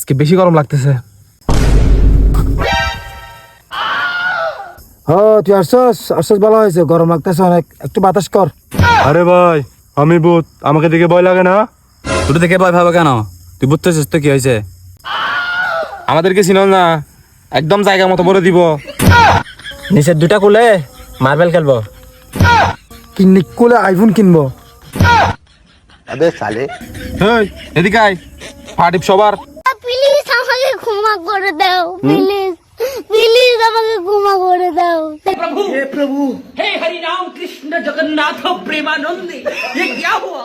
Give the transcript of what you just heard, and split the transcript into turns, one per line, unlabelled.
আজকে বেশি গরম লাগতেছে।
তুই আসছস ভালো হয়েছে, গরম লাগতেছে অনেক, একটু বাতাস কর।
আরে ভাই আমি ভূত, আমাকে দেখে ভয় লাগে না?
তোর দেখে ভয় পাবে কেন? তুই বুঝতেছিস তো কি হয়েছে?
আমাদেরকে চিনো না, একদম জায়গা মতো বলে দিব।
নিচের দুটা কুলে মার্বেল খেলবো।
কিননি কোলে আইফোন কিনবো।
এই, এদিকে আয়, পার্টি সবার।
প্লিজ আমাকে ক্ষমা করে দাও, প্লিজ প্লিজ আমাকে ক্ষমা করে দাও।
हे हरि राम कृष्ण जगन्नाथ प्रेमानंद ये क्या हुआ?